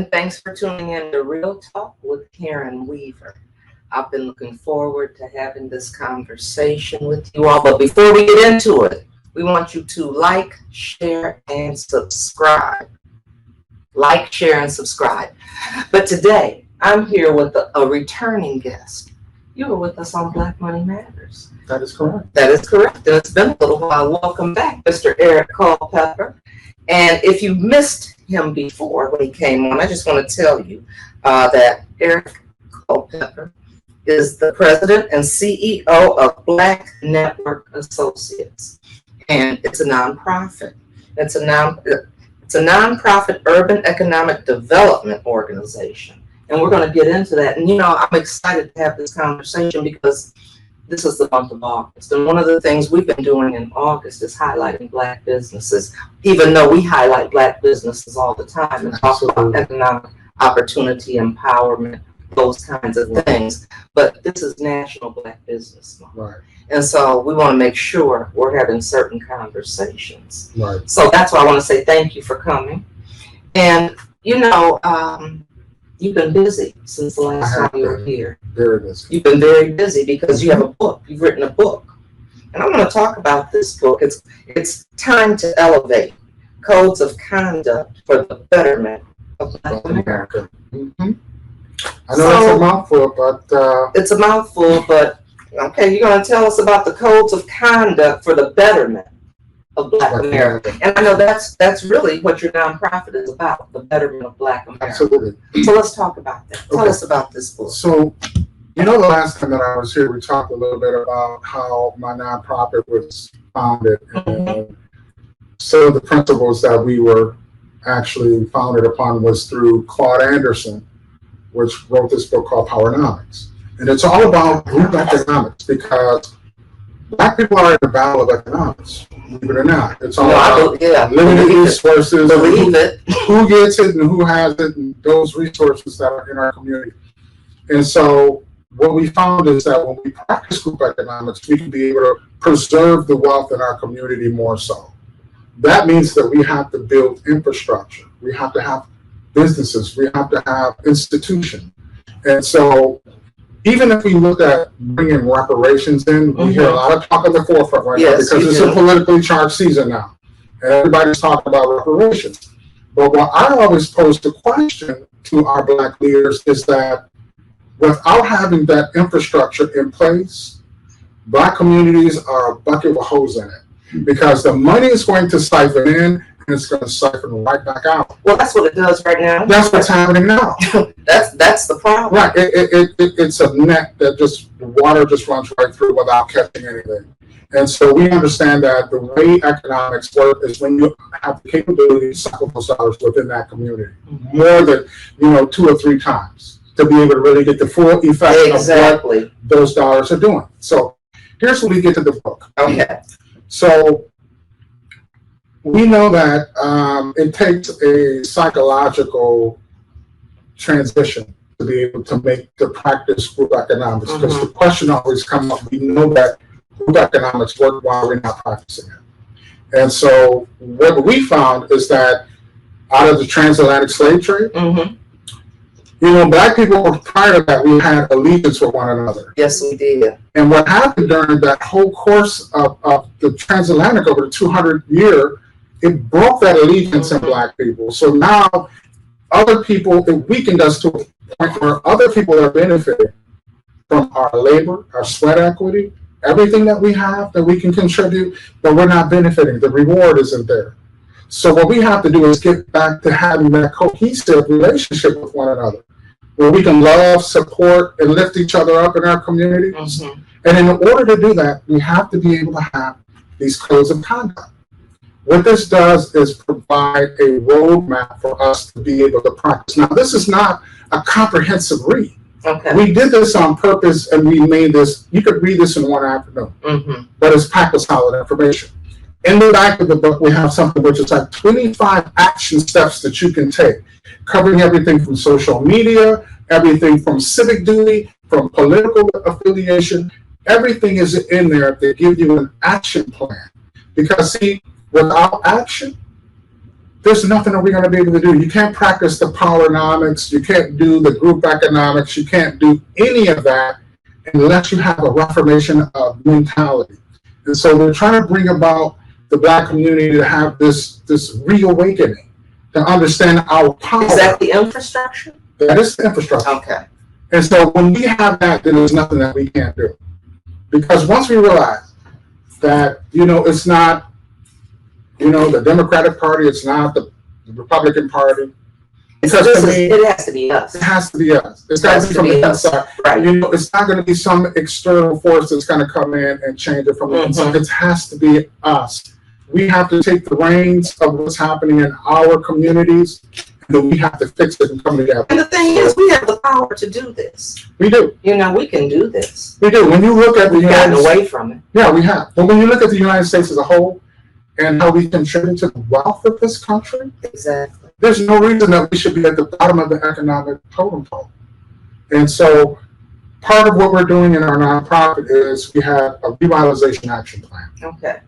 and thanks for tuning in to Real Talk with Karen Weaver. I've been looking forward to having this conversation with you all, but before we get into it, we want you to like, share, and subscribe. Like, share, and subscribe. But today, I'm here with a returning guest. You were with us on Black Money Matters. That is correct. That is correct, and it's been a little while. Welcome back, Mr. Eric Culpepper. And if you missed him before when he came on, I just want to tell you that Eric Culpepper is the president and CEO of Black Network Associates, and it's a nonprofit. It's a nonprofit urban economic development organization, and we're going to get into that. And I'm excited to have this conversation because this is the month of August, and one of the things we've been doing in August is highlighting Black businesses, even though we highlight Black businesses all the time and talk about economic opportunity, empowerment, those kinds of things. But this is National Black Business Month. Right. And so we want to make sure we're having certain conversations. Right. So that's why I want to say thank you for coming. And, you've been busy since the last time you were here. Very busy. You've been very busy because you have a book. You've written a book. And I want to talk about this book. It's Time to Elevate, Codes of Conduct for the Betterment of Black America. Mm-hmm. I know it's a mouthful, but... It's a mouthful, but, okay, you're going to tell us about the Codes of Conduct for the Betterment of Black America. And I know that's really what your nonprofit is about, the betterment of Black America. Absolutely. So let's talk about that. Tell us about this book. So, the last time that I was here, we talked a little bit about how my nonprofit was founded and some of the principles that we were actually founded upon was through Claude Anderson, which wrote this book called Powernomics. And it's all about group economics because Black people are in the battle of economics, believe it or not. It's all about limited resources, who gets it and who has it, and those resources that are in our community. And so what we found is that when we practice group economics, we can be able to preserve the wealth in our community more so. That means that we have to build infrastructure. We have to have businesses. We have to have institutions. And so even if we look at bringing reparations in, we hear a lot of talk at the forefront right now because it's a politically charged season now. And everybody's talking about reparations. But what I always pose the question to our Black leaders is that without having that infrastructure in place, Black communities are a bucket with holes in it because the money is going to siphon in and it's going to siphon right back out. Well, that's what it does right now. That's what's happening now. That's the problem. Right. It's a net that the water just runs right through without catching anything. And so we understand that the way economics work is when you have the capability to cycle those dollars within that community more than 2 or 3 times to be able to really get the full effect of what those dollars are doing. So here's when we get to the book. Okay. So we know that it takes a psychological transition to be able to make the practice group economics because the question always comes up. We know that group economics work while we're not practicing it. And so what we found is that out of the transatlantic slave trade, Black people, prior to that, we had allegiance with one another. Yes, we did. And what happened during that whole course of the transatlantic over the 200-year, it broke that allegiance in Black people. So now other people, it weakened us to a point where other people are benefiting from our labor, our sweat equity, everything that we have that we can contribute, but we're not benefiting. The reward isn't there. So what we have to do is get back to having that cohesive relationship with one another, where we can love, support, and lift each other up in our communities. And in order to do that, we have to be able to have these codes of conduct. What this does is provide a roadmap for us to be able to practice. Now, this is not a comprehensive read. Okay. We did this on purpose, and we made this, you could read this in one afternoon, but it's packed with solid information. In the back of the book, we have something which is like 25 action steps that you can take, covering everything from social media, everything from civic duty, from political affiliation. Everything is in there to give you an action plan. Because, see, without action, there's nothing that we're going to be able to do. You can't practice the poweronomics. You can't do the group economics. You can't do any of that unless you have a reformation of mentality. And so we're trying to bring about the Black community to have this reawakening, to understand our power. Is that the infrastructure? That is the infrastructure. Okay. And so when we have that, then there's nothing that we can't do. Because once we realize that, it's not, the Democratic Party, it's not the Republican Party. Because it has to be us. It has to be us. It's got to be from the inside. Right. It's not going to be some external force that's going to come in and change it from the inside. It has to be us. We have to take the reins of what's happening in our communities, and then we have to fix it and come together. And the thing is, we have the power to do this. We do. We can do this. We do. When you look at We've gotten away from it. Yeah, we have. But when you look at the United States as a whole and how we contribute to the wealth of this country, exactly. There's no reason that we should be at the bottom of the economic totem pole. And so part of what we're doing in our nonprofit is we have a revitalization action plan. Okay.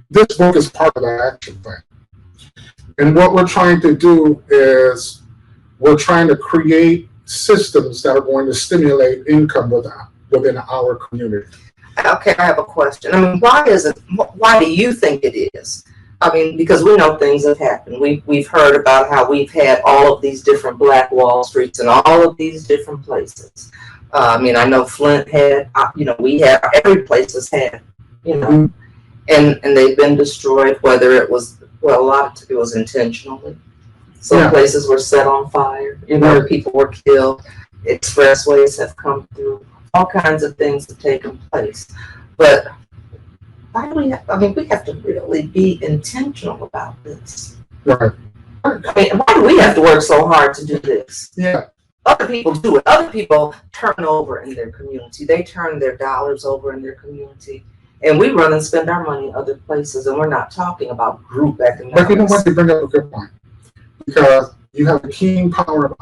This book is part of that action plan. And what we're trying to do is we're trying to create systems that are going to stimulate income within our community. Okay, I have a question. Why do you think it is? Because we know things have happened. We've heard about how we've had all of these different Black Wall Streets and all of these different places. I know Flint had, we had, every place has had, and they've been destroyed, whether it was, a lot of it was intentionally. Some places were set on fire, people were killed, expressways have come through, all kinds of things have taken place. But why do we have to really be intentional about this. Right. Why do we have to work so hard to do this? Yeah. Other people do it. Other people turn over in their community. They turn their dollars over in their community. And we run and spend our money other places, and we're not talking about group economics. But you know what? You bring up a good point. Because you have a keen power of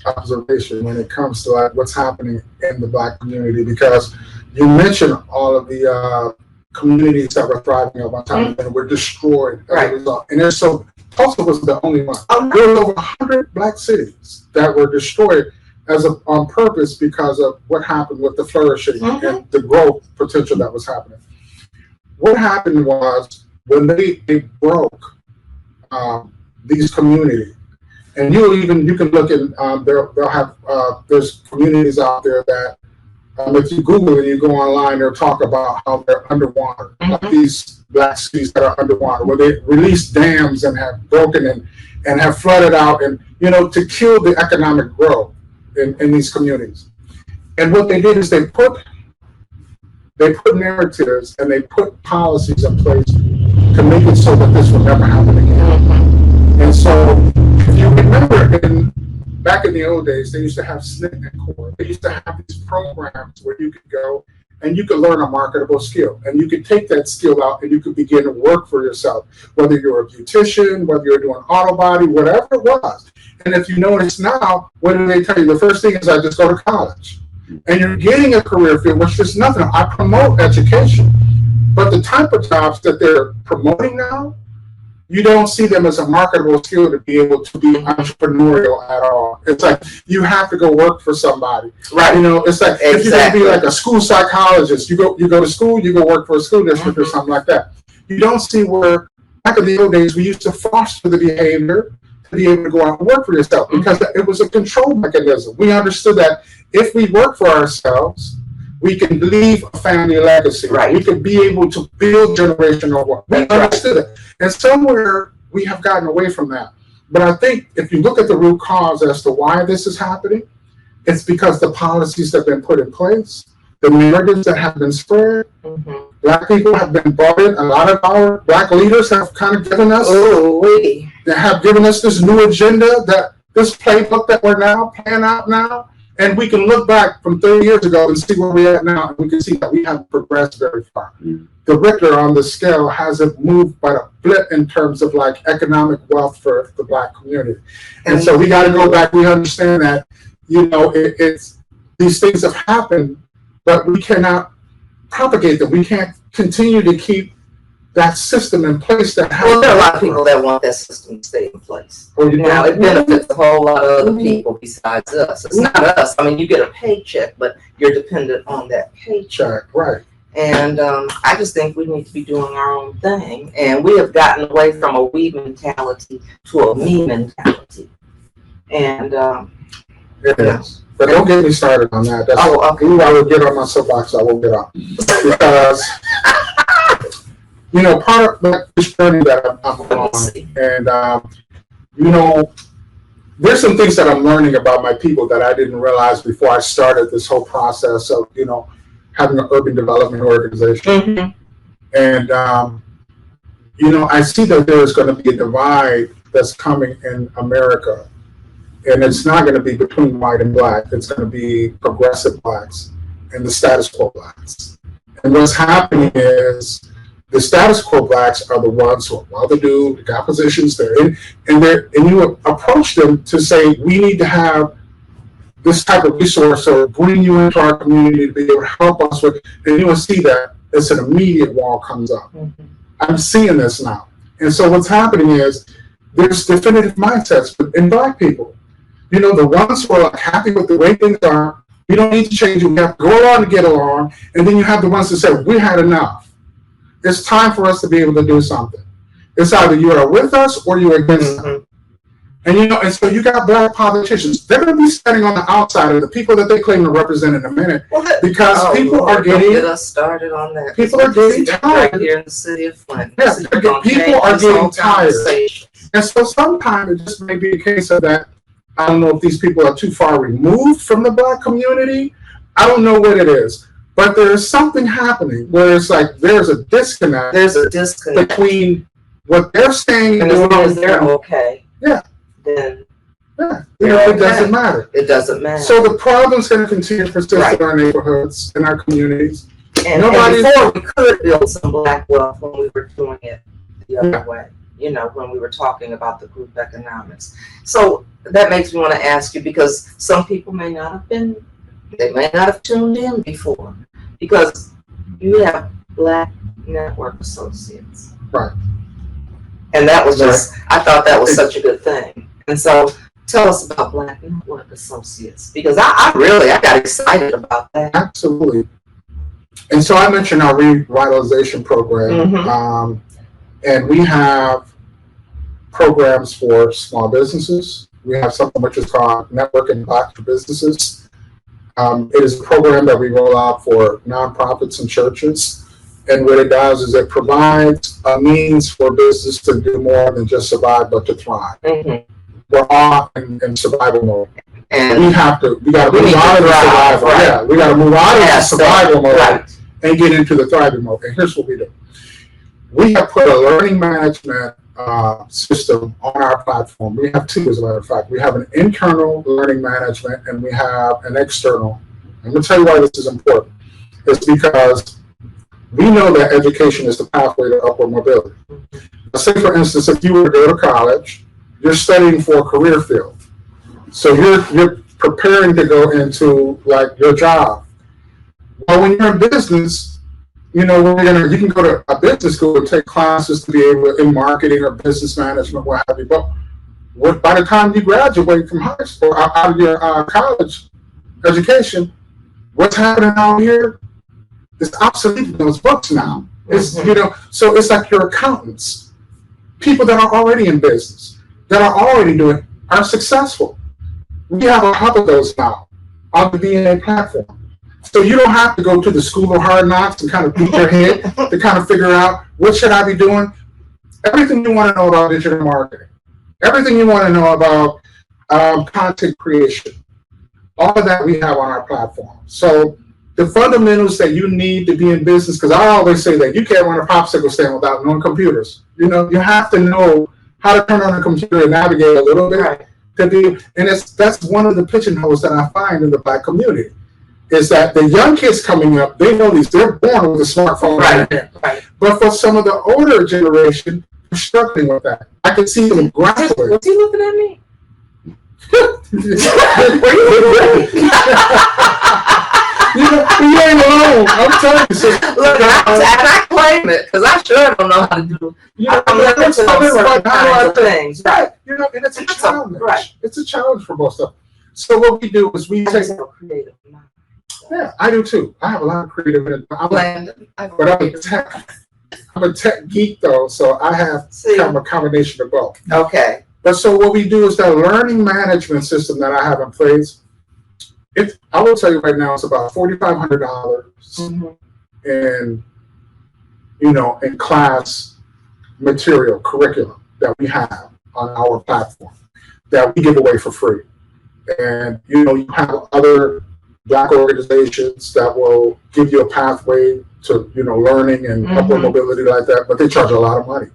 observation when it comes to what's happening in the Black community. Because you mentioned all of the communities that were thriving at one time and were destroyed as a result. And Tulsa was the only one. There were over 100 Black cities that were destroyed on purpose because of what happened with the flourishing and the growth potential that was happening. What happened was when they broke these communities, and you can look in they'll have there's communities out there that if you Google and you go online, they'll talk about how they're underwater, like these Black cities that are underwater, where they release dams and have broken and have flooded out, and to kill the economic growth in these communities. And what they did is they put narratives and they put policies in place to make it so that this will never happen again. And so, if you remember, back in the old days, they used to have SNP and CORE. They used to have these programs where you could go and you could learn a marketable skill, and you could take that skill out and you could begin to work for yourself, whether you're a beautician, whether you're doing auto body, whatever it was. And if you notice now, what do they tell you? The first thing is, I just go to college. And you're getting a career field, which is nothing. I promote education. But the type of jobs that they're promoting now, you don't see them as a marketable skill to be able to be entrepreneurial at all. It's like you have to go work for somebody. Right. It's like if you're going to be like a school psychologist, you go to school, you go work for a school district or something like that. You don't see where, back in the old days, we used to foster the behavior to be able to go out and work for yourself, because it was a control mechanism. We understood that if we work for ourselves, we can leave a family legacy. Right. We can be able to build generational wealth. We understood it. And somewhere we have gotten away from that. But I think if you look at the root cause as to why this is happening, it's because the policies that have been put in place, the narratives that have been spread. Black people have been brought in. A lot of our Black leaders have kind of given us, they have given us this new agenda, that this playbook that we're now playing out now. And we can look back from 30 years ago and see where we're at now, and we can see that we haven't progressed very far. The Richter on the scale hasn't moved but a blip in terms of economic wealth for the Black community. And so we got to go back. We understand that, it's these things have happened, but we cannot propagate them. We can't continue to keep that system in place that has. Well, there are a lot of people that want that system to stay in place. Well, Now, it benefits a whole lot of other people besides us. It's not us. I mean, you get a paycheck, but you're dependent on that paycheck. Right. And I just think we need to be doing our own thing. And we have gotten away from a we mentality to a me mentality. And It is. But don't get me started on that. That's okay. I will get on my soapbox. I won't get on. Because, part of this journey that I'm on, and, there's some things that I'm learning about my people that I didn't realize before I started this whole process of, having an urban development organization. Mm-hmm. And, I see that there's going to be a divide that's coming in America. And it's not going to be between white and black. It's going to be progressive blacks and the status quo blacks. And what's happening is the status quo blacks are the ones who are well-to-do, they got positions, they're in, and you approach them to say, we need to have this type of resource or bring you into our community to be able to help us with, and you will see that it's an immediate wall comes up. Mm-hmm. I'm seeing this now. And so what's happening is there's definitive mindsets in black people. The ones who are like happy with the way things are, we don't need to change it, we have to go along to get along. And then you have the ones that say, we had enough. It's time for us to be able to do something. It's either you are with us or you're against them. And and so you got black politicians. They're going to be standing on the outside of the people that they claim to represent in a minute, because people are getting. Don't get us started on that. People are getting tired right here in the city of Flint. Yeah, people are getting tired. And so sometimes it just may be a case of that. I don't know if these people are too far removed from the black community. I don't know what it is. But there's something happening where it's like there's a disconnect. There's a disconnect between what they're saying and as long as they're okay. Yeah. Then it doesn't matter. It doesn't matter. So the problem's going to continue to persist in our neighborhoods, in our communities. And before we could build some black wealth when we were doing it the other way. When we were talking about the group economics. So that makes me want to ask you, because some people may not have tuned in before, because you have Black Network Associates. Right. And that was I thought that was such a good thing. And so tell us about Black Network Associates, because I got excited about that. Absolutely. And so I mentioned our revitalization program. Mm-hmm. And we have programs for small businesses. We have something which is called Networking Black Businesses. It is a program that we roll out for nonprofits and churches. And what it does is it provides a means for business to do more than just survive, but to thrive. Mm-hmm. We're all in survival mode. And we got to move out of the survival. Right. Yeah, we got to move out of the survival mode and get into the thriving mode. And here's what we do. We have put a learning management system on our platform. We have two, as a matter of fact. We have an internal learning management and we have an external. I'm going to tell you why this is important. It's because we know that education is the pathway to upward mobility. Let's say, for instance, if you were to go to college, you're studying for a career field. So you're preparing to go into like your job. Well, when you're in business, you can go to a business school and take classes to be able to, in marketing or business management, what have you. But by the time you graduate from high school, out of your college education, what's happening out here is obsolete in those books now. It's so it's like your accountants, people that are already in business, that are already doing, are successful. We have a hub of those now on the DNA platform. So you don't have to go to the school of hard knocks and kind of beat your head to kind of figure out what should I be doing. Everything you want to know about digital marketing, everything you want to know about content creation, all of that we have on our platform. So the fundamentals that you need to be in business, because I always say that you can't run a popsicle stand without knowing computers. You have to know how to turn on a computer and navigate a little bit. And that's one of the pigeonholes that I find in the Black community. Is that the young kids coming up, they know they're born with a smartphone right. But for some of the older generation, they're struggling with that. I can see them grappling. Was he looking at me? You ain't alone. I'm telling you. Look, I claim it, because I sure don't know how to do. I'm limited to certain kinds of things, right? You know, and it's a challenge. Right. It's a challenge for most of them. So what we do is we take. Creative mind. Yeah, I do too. I have a lot of creative. I'm a tech geek though, so I have kind of a combination of both. Okay. But so what we do is that learning management system that I have in place. I will tell you right now, it's about $4,500 in, in class material curriculum that we have on our platform that we give away for free. And you have other Black organizations that will give you a pathway to learning and upward mobility like that, but they charge a lot of money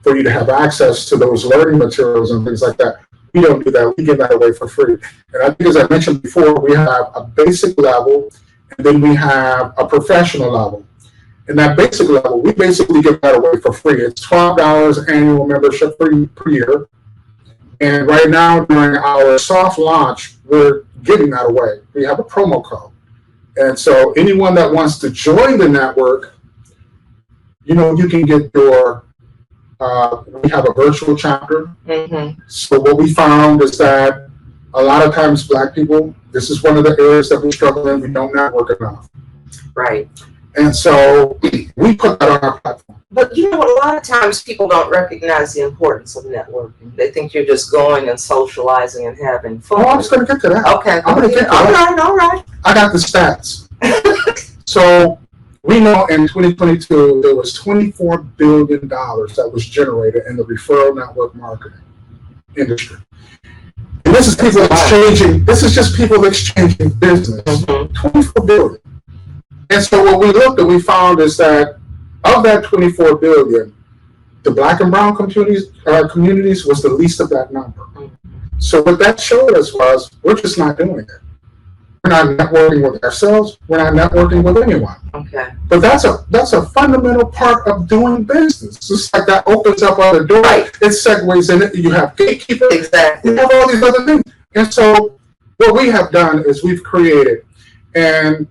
for you to have access to those learning materials and things like that. We don't do that. We give that away for free. And I think, as I mentioned before, we have a basic level, and then we have a professional level. And that basic level, we basically give that away for free. It's $12 annual membership per year. And right now, during our soft launch, we're giving that away. We have a promo code. And so anyone that wants to join the network, you can get your we have a virtual chapter. So what we found is that a lot of times Black people, this is one of the areas that we struggle in. We don't network enough. Right. And so we put that on our platform. But a lot of times people don't recognize the importance of networking. They think you're just going and socializing and having fun. Oh, I'm just going to get to that. Okay. I'm going to get to that. All right. I got the stats. So we know in 2022, there was $24 billion that was generated in the referral network marketing industry. And this is people exchanging, this is just people exchanging business. $24 billion. And so what we looked at, we found is that of that $24 billion, the Black and brown communities was the least of that number. So what that showed us was we're just not doing it. We're not networking with ourselves. We're not networking with anyone. Okay. But that's a fundamental part of doing business. Just like that opens up other doors. Right. It segues in it. You have gatekeepers. Exactly. You have all these other things. And so what we have done is we've created, and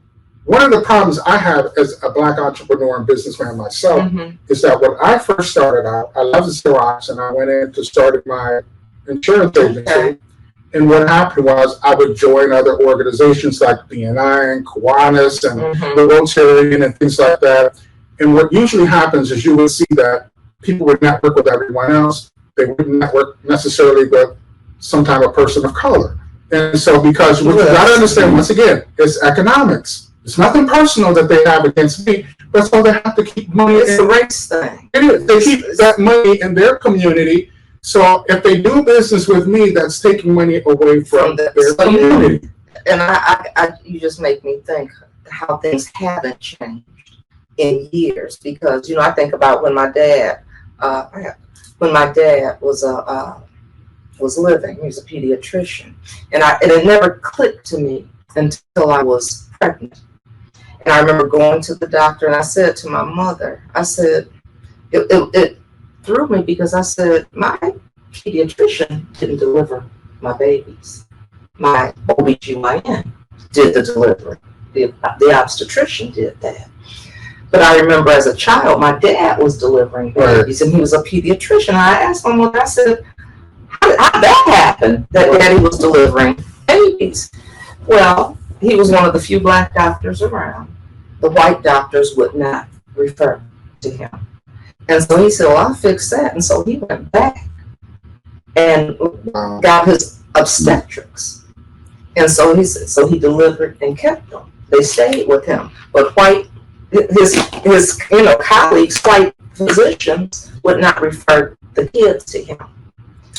one of the problems I have as a Black entrepreneur and businessman myself is that when I first started out, I loved the Xerox, and I went in to start my insurance agency. Okay. And what happened was I would join other organizations like BNI and Kiwanis and the Rotarian and things like that. And what usually happens is you would see that people would network with everyone else. They wouldn't network necessarily with some type of person of color. And so because what you got to understand, once again, it's economics. It's nothing personal that they have against me, but so they have to keep money. It's a race thing. It is. They keep that money in their community. So if they do business with me, that's taking money away from their community. And you just make me think how things haven't changed in years, because I think about when my dad was living. He was a pediatrician, and it never clicked to me until I was pregnant. And I remember going to the doctor, and I said to my mother, I said, it threw me, because I said, my pediatrician didn't deliver my babies. My OBGYN did the delivery. The obstetrician did that. But I remember as a child, my dad was delivering babies, and he was a pediatrician. I asked my mother, I said, how did that happen, that Daddy was delivering babies? Well, he was one of the few Black doctors around. The white doctors would not refer to him. And so he said, well, I'll fix that. And so he went back and got his obstetrics. And so he delivered and kept them. They stayed with him. But his colleagues, white physicians, would not refer the kids to him.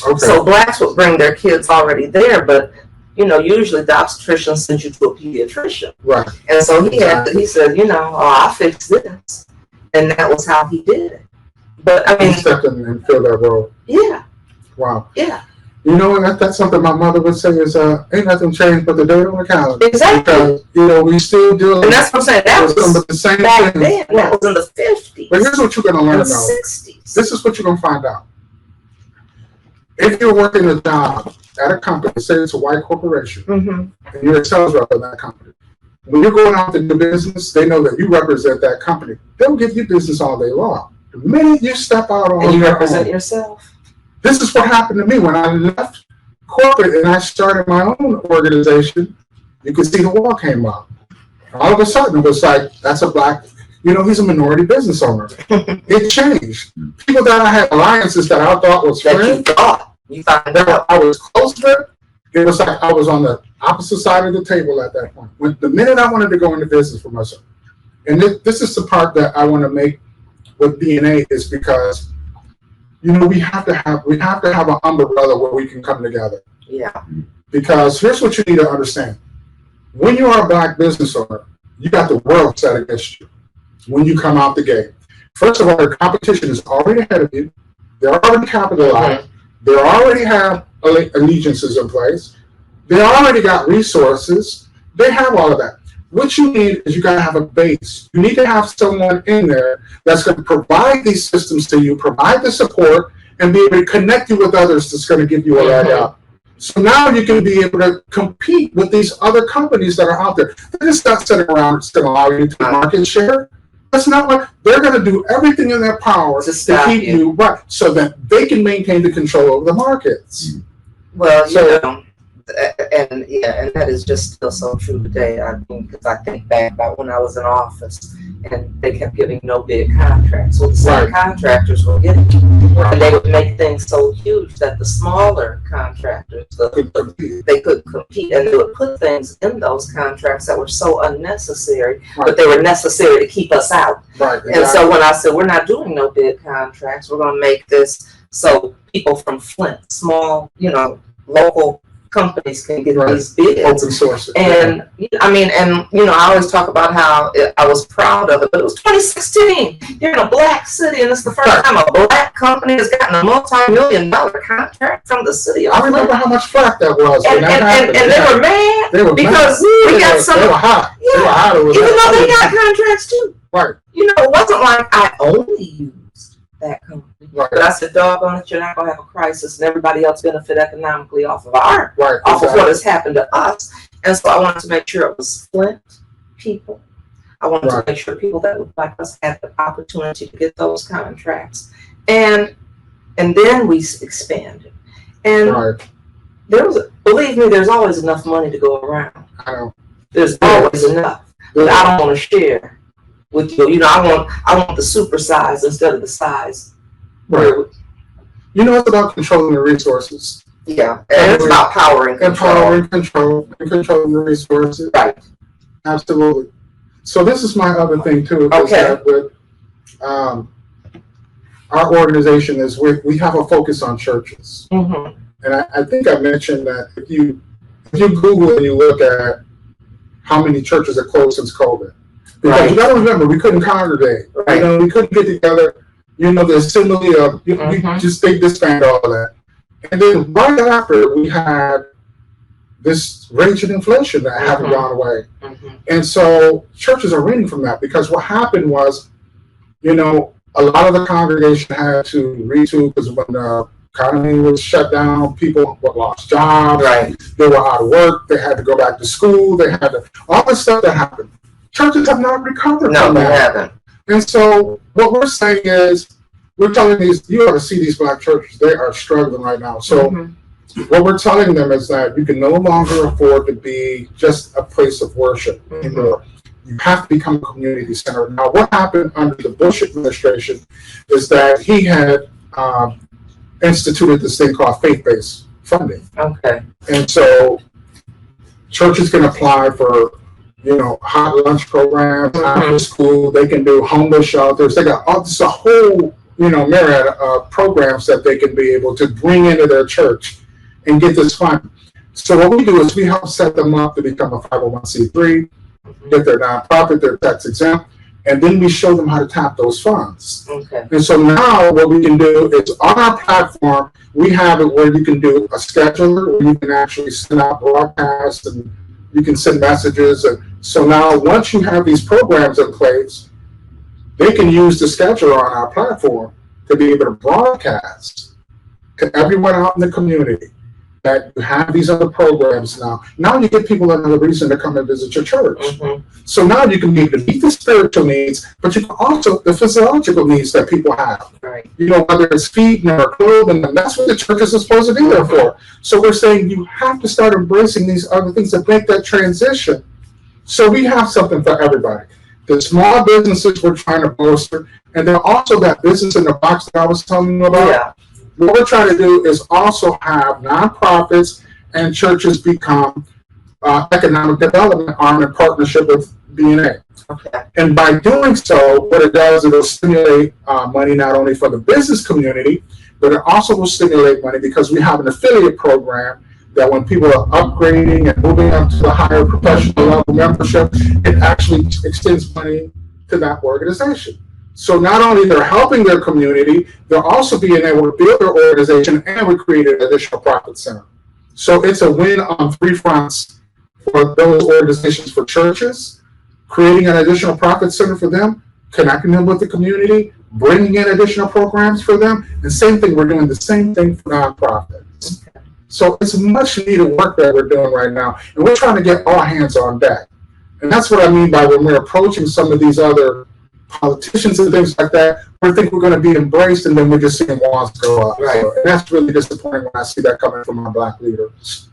Okay. So Blacks would bring their kids already there, but usually the obstetrician sends you to a pediatrician. Right. And so he said, I'll fix this. And that was how he did it. But I mean, he stepped in and filled that role. Yeah. Wow. Yeah. And that's something my mother would say is, ain't nothing changed but the date on the calendar. Exactly. Because, we still do. And that's what I'm saying. That was the same back thing. then. That was in the 50s. But here's what you're going to learn, though. The 60s. This is what you're going to find out. If you're working a job at a company, say it's a white corporation, and you're a sales rep in that company, when you're going out to do business, they know that you represent that company. They'll give you business all day long. The minute you step out on And you your represent own, yourself. this is what happened to me when I left corporate and I started my own organization. You could see the wall came up. All of a sudden, it was like, that's a black, he's a minority business owner. It changed. People that I had alliances that I thought was friends, You find out. I was close with, it was like I was on the opposite side of the table at that point. When the minute I wanted to go into business for myself, and this is the part that I want to make with DNA, is because we have to have an umbrella where we can come together. Yeah. Because here's what you need to understand: when you are a black business owner, you got the world set against you. When you come out the gate, first of all, the competition is already ahead of you. They're already capitalized. Mm-hmm. They already have allegiances in place. They already got resources. They have all of that. What you need is you got to have a base. You need to have someone in there that's going to provide these systems to you, provide the support, and be able to connect you with others that's going to give you a leg up. So now you can be able to compete with these other companies that are out there. They're just not sitting around. It's going to allow you to market share. That's not what they're going to do. Everything in their power to keep you right, so that they can maintain the control over the markets. Well, and that is just still so true today. I mean, because I think back about when I was in office and they kept giving no bid contracts. Well, the same contractors were getting, and they would make things so huge that the smaller contractors, they could compete, and they would put things in those contracts that were so unnecessary, but they were necessary to keep us out. Right. Exactly. And so when I said, we're not doing no bid contracts, we're going to make this so people from Flint, small, local companies can get these bids. Open source. And I always talk about how I was proud of it, but it was 2016. You're in a black city, and it's the first time a black company has gotten a multi-million-dollar contract from the city of Flint. I remember how much flack that was. And they were mad because we got some. They were hot. Yeah, they were hot. Even though they got contracts too. Right. It wasn't like I only used that company. Right. But I said, doggone it, you're not going to have a crisis, and everybody else benefit economically off of off of what has happened to us. And so I wanted to make sure it was Flint people. I wanted to make sure people that look like us had the opportunity to get those contracts. And then we expanded. And believe me, there's always enough money to go around. I know. There's always enough. But I don't want to share with you. I want the super size instead of the size. Right. It's about controlling the resources. Yeah, and it's about power and control. And controlling the resources. Right. Absolutely. So this is my other thing too. Okay. Is that with our organization is we have a focus on churches. Mm-hmm. And I think I mentioned that if you Google and you look at how many churches are closed since COVID, because you got to remember, we couldn't congregate. Right. We couldn't get together. The assembly of they disbanded all of that. And then right after, we had this raging inflation that hadn't gone away. Mm-hmm. And so churches are reading from that, because what happened was, a lot of the congregation had to retool, because when the economy was shut down, people lost jobs. Right. They were out of work. They had to go back to school. They had to, all the stuff that happened. Churches have not recovered from that. No, they haven't. And so what we're saying is, we're telling you ought to see these black churches. They are struggling right now. So what we're telling them is that you can no longer afford to be just a place of worship anymore. You have to become a community center. Now, what happened under the Bush administration is that he had instituted this thing called faith-based funding. Okay. And so churches can apply for hot lunch programs, after school. They can do homeless shelters. They got just a whole, myriad of programs that they can be able to bring into their church and get this funding. So what we do is we help set them up to become a 501c3, get their nonprofit, their tax exempt, and then we show them how to tap those funds. Okay. And so now what we can do is, on our platform, we have it where you can do a scheduler, where you can actually send out broadcasts and you can send messages. And so now, once you have these programs in place, they can use the scheduler on our platform to be able to broadcast to everyone out in the community that you have these other programs now. Now you give people another reason to come and visit your church. So now you can be able to meet the spiritual needs, but you can also the physiological needs that people have. Right. You know, whether it's feeding or clothing, and that's what the churches are supposed to be there for. So we're saying you have to start embracing these other things to make that transition. So we have something for everybody. The small businesses we're trying to bolster, and then also that business in the box that I was telling you about. Yeah. What we're trying to do is also have nonprofits and churches become economic development arm in partnership with BNA. Okay. And by doing so, what it does, it'll stimulate money not only for the business community, but it also will stimulate money because we have an affiliate program that when people are upgrading and moving up to the higher professional level membership, it actually extends money to that organization. So not only they're helping their community, they're also being able to build their organization, and we created an additional profit center. So it's a win on three fronts for those organizations, for churches, creating an additional profit center for them, connecting them with the community, bringing in additional programs for them, and same thing, we're doing the same thing for nonprofits. So it's much needed work that we're doing right now, and we're trying to get all hands on deck. And that's what I mean by when we're approaching some of these other politicians and things like that, we think we're going to be embraced, and then we're just seeing walls go up. Right. So, and that's really disappointing when I see that coming from our Black leaders.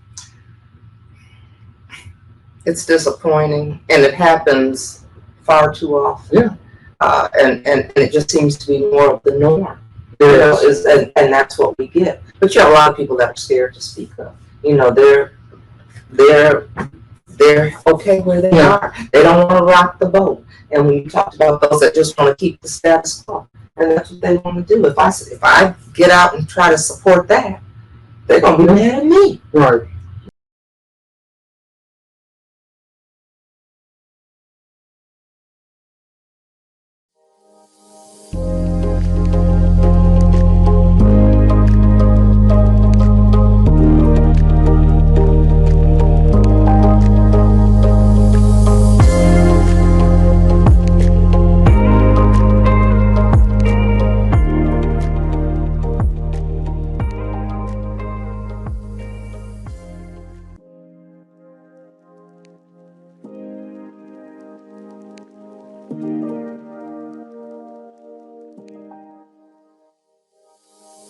It's disappointing, and it happens far too often. Yeah. And it just seems to be more of the norm. You know, and that's what we get. But you have a lot of people that are scared to speak up. You know, they're okay where they are. They don't want to rock the boat. And when you talked about those that just want to keep the status quo, and that's what they want to do. If I get out and try to support that, they're gonna be mad at me. Right.